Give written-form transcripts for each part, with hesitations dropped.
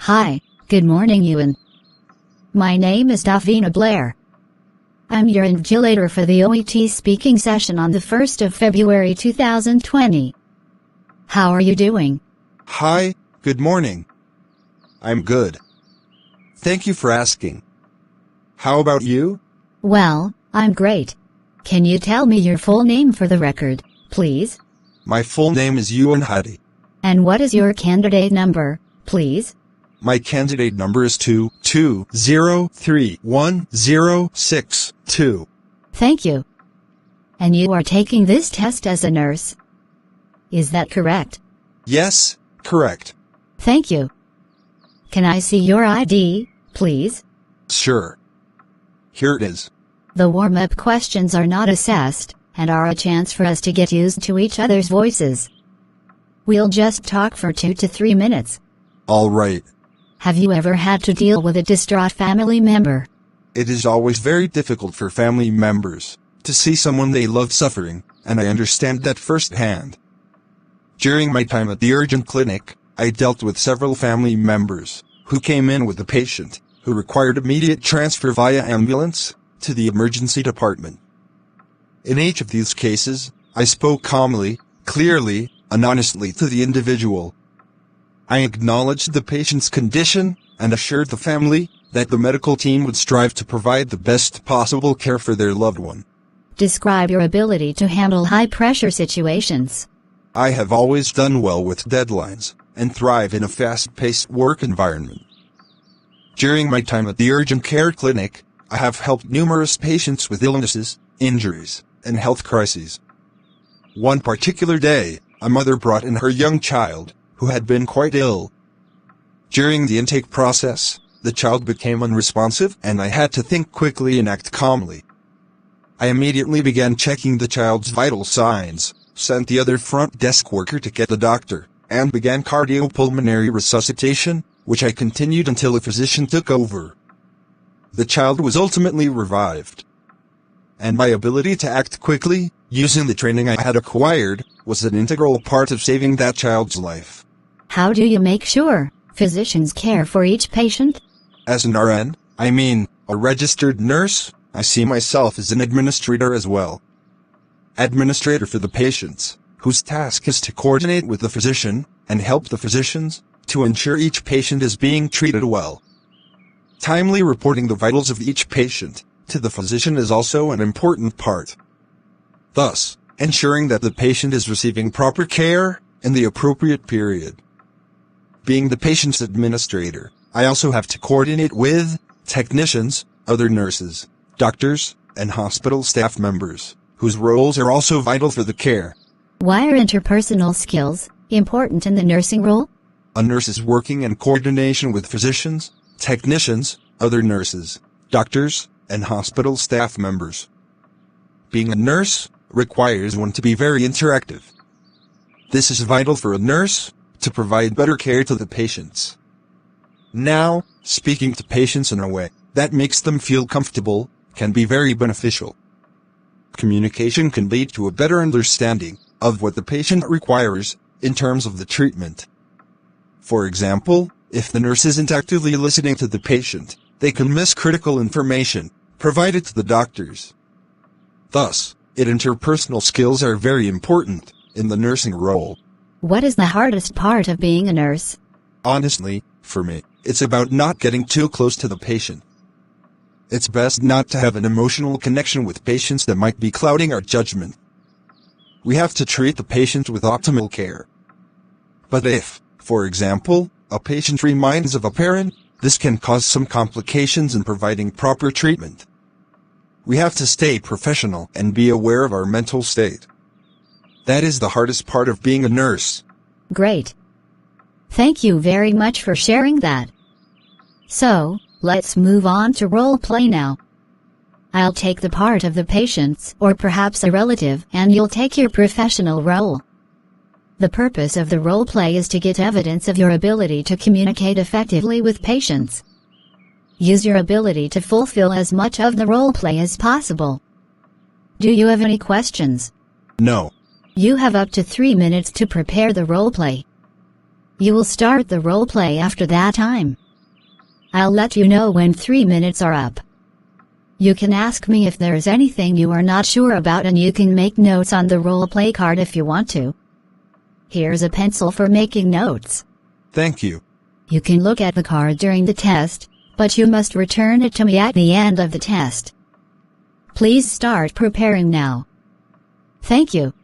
Hi, good morning, Ewan. My name is Davina Blair. I'm your invigilator for the OET speaking session on the 1st of February 2020. How are you doing? Hi, good morning. I'm good. Thank you for asking. How about you? Well, I'm great. Can you tell me your full name for the record, please? My full name is Untitled. And what is your candidate number, please? My candidate number is 2203106. Thank you. And you are taking this test as a nurse? Is that correct? Yes, correct. Thank you. Can I see your ID, please? Sure. Here it is. The warm-up questions are not assessed, and are a chance for us to get used to each other's voices. We'll just talk for 2 to 3 minutes. All right. Have you ever had to deal with a distraught family member? It is always very difficult for family members to see someone they love suffering, and I understand that firsthand. During my time at the urgent clinic, I dealt with several family members who came in with a patient who required immediate transfer via ambulance to the emergency department. In each of these cases, I spoke calmly, clearly, and honestly to the individual. I acknowledged the patient's condition and assured the family that the medical team would strive to provide the best possible care for their loved one. Describe your ability to handle high-pressure situations. I have always done well with deadlines and thrive in a fast-paced work environment. During my time at the urgent care clinic, I have helped numerous patients with illnesses, injuries, and health crises. One particular day, a mother brought in her young child, who had been quite ill. During the intake process, the child became unresponsive and I had to think quickly and act calmly. I immediately began checking the child's vital signs, sent the other front desk worker to get the doctor, and began cardiopulmonary resuscitation, which I continued until a physician took over. The child was ultimately revived. And my ability to act quickly, using the training I had acquired, was an integral part of saving that child's life. How do you make sure physicians care for each patient? As an RN, a registered nurse, I see myself as an administrator as well. Administrator for the patients, whose task is to coordinate with the physician and help the physicians to ensure each patient is being treated well. Timely reporting the vitals of each patient to the physician is also an important part. Thus, ensuring that the patient is receiving proper care in the appropriate period. Being the patient's administrator, I also have to coordinate with technicians, other nurses, doctors, and hospital staff members, whose roles are also vital for the care. Why are interpersonal skills important in the nursing role? A nurse is working in coordination with physicians, technicians, other nurses, doctors, and hospital staff members. Being a nurse requires one to be very interactive. This is vital for a nurse to provide better care to the patients. Now, speaking to patients in a way that makes them feel comfortable can be very beneficial. Communication can lead to a better understanding of what the patient requires in terms of the treatment. For example, if the nurse isn't actively listening to the patient, they can miss critical information provided to the doctors. Thus, interpersonal skills are very important in the nursing role. What is the hardest part of being a nurse? Honestly, for me, it's about not getting too close to the patient. It's best not to have an emotional connection with patients that might be clouding our judgment. We have to treat the patient with optimal care. But if, for example, a patient reminds of a parent, this can cause some complications in providing proper treatment. We have to stay professional and be aware of our mental state. That is the hardest part of being a nurse. Great. Thank you very much for sharing that. So, let's move on to role play now. I'll take the part of the patients, or perhaps a relative, and you'll take your professional role. The purpose of the role play is to get evidence of your ability to communicate effectively with patients. Use your ability to fulfill as much of the role play as possible. Do you have any questions? No. You have up to 3 minutes to prepare the role play. You will start the roleplay after that time. I'll let you know when 3 minutes are up. You can ask me if there's anything you are not sure about, and you can make notes on the roleplay card if you want to. Here's a pencil for making notes. Thank you. You can look at the card during the test, but you must return it to me at the end of the test. Please start preparing now. Thank you.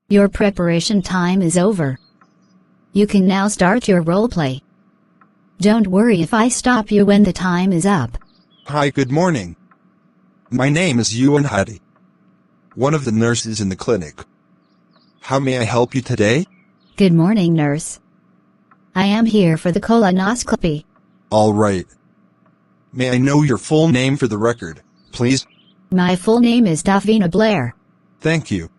Your preparation time is over. You can now start your roleplay. Don't worry if I stop you when the time is up. Hi, good morning. My name is Untitled, one of the nurses in the clinic. How may I help you today? Good morning, nurse. I am here for the colonoscopy. All right. May I know your full name for the record, please? My full name is Davina Blair. Thank you.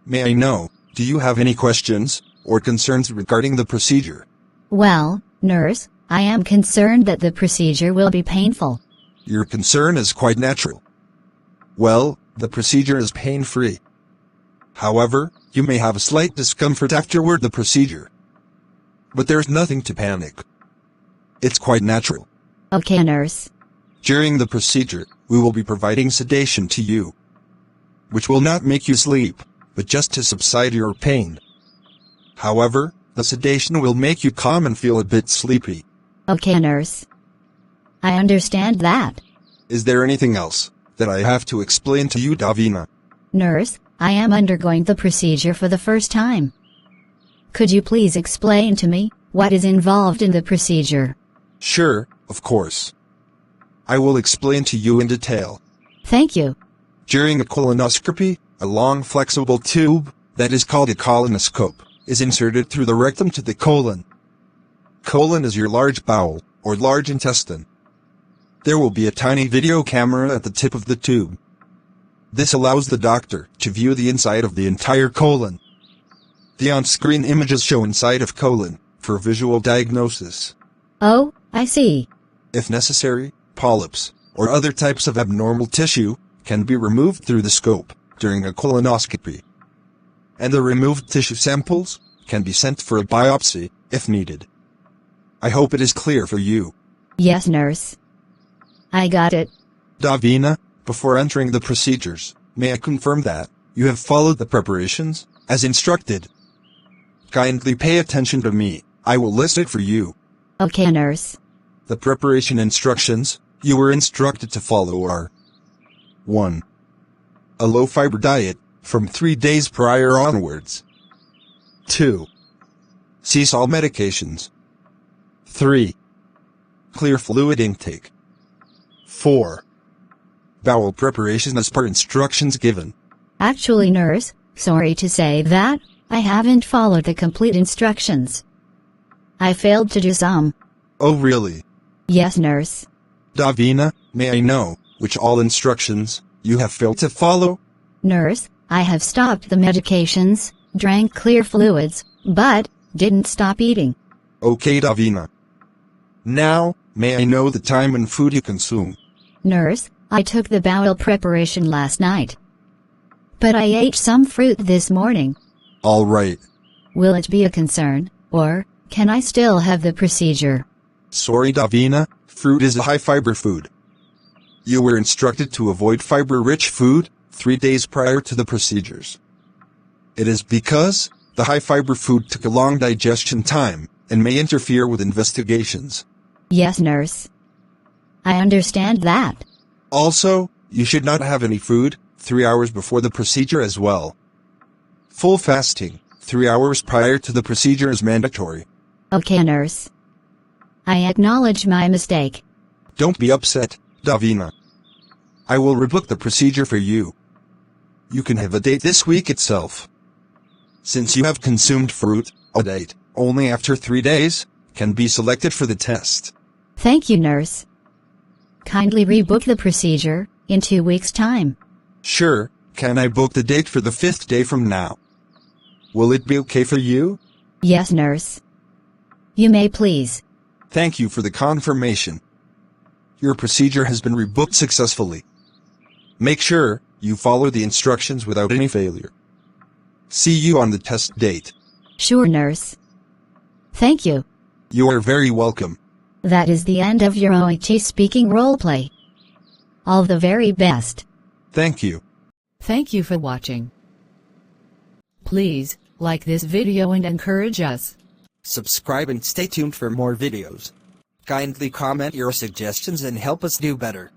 May I know, do you have any questions or concerns regarding the procedure? Well, nurse, I am concerned that the procedure will be painful. Your concern is quite natural. Well, the procedure is pain-free. However, you may have a slight discomfort afterward the procedure. But there's nothing to panic. It's quite natural. Okay, nurse. During the procedure, we will be providing sedation to you, which will not make you sleep, but just to subside your pain. However, the sedation will make you calm and feel a bit sleepy. Okay, nurse. I understand that. Is there anything else that I have to explain to you, Davina? Nurse, I am undergoing the procedure for the first time. Could you please explain to me what is involved in the procedure? Sure, of course. I will explain to you in detail. Thank you. During a colonoscopy, a long flexible tube, that is called a colonoscope, is inserted through the rectum to the colon. Colon is your large bowel, or large intestine. There will be a tiny video camera at the tip of the tube. This allows the doctor to view the inside of the entire colon. The on-screen images show inside of colon for visual diagnosis. Oh, I see. If necessary, polyps or other types of abnormal tissue can be removed through the scope during a colonoscopy. And the removed tissue samples can be sent for a biopsy if needed. I hope it is clear for you. Yes, nurse. I got it. Davina, before entering the procedures, may I confirm that you have followed the preparations as instructed? Kindly pay attention to me. I will list it for you. Okay, nurse. The preparation instructions you were instructed to follow are: 1. A low-fiber diet from 3 days prior onwards. 2. Cease all medications. 3. Clear fluid intake. 4. Bowel preparation as per instructions given. Actually, nurse, sorry to say that I haven't followed the complete instructions. I failed to do some. Oh really? Yes, nurse. Davina, may I know which all instructions you have failed to follow? Nurse, I have stopped the medications, drank clear fluids, but didn't stop eating. Okay, Davina. Now, may I know the time and food you consume? Nurse, I took the bowel preparation last night. But I ate some fruit this morning. All right. Will it be a concern, or can I still have the procedure? Sorry, Davina, fruit is a high-fiber food. You were instructed to avoid fiber-rich food 3 days prior to the procedures. It is because the high-fiber food took a long digestion time and may interfere with investigations. Yes, nurse. I understand that. Also, you should not have any food 3 hours before the procedure as well. Full fasting 3 hours prior to the procedure is mandatory. Okay, nurse. I acknowledge my mistake. Don't be upset, Davina. I will rebook the procedure for you. You can have a date this week itself. Since you have consumed fruit, a date only after 3 days can be selected for the test. Thank you, nurse. Kindly rebook the procedure in 2 weeks' time. Sure, can I book the date for the 5th day from now? Will it be okay for you? Yes, nurse. You may please. Thank you for the confirmation. Your procedure has been rebooked successfully. Make sure you follow the instructions without any failure. See you on the test date. Sure, nurse. Thank you. You are very welcome. That is the end of your OIT speaking roleplay. All the very best. Thank you. Thank you for watching. Please like this video and encourage us. Subscribe and stay tuned for more videos. Kindly comment your suggestions and help us do better.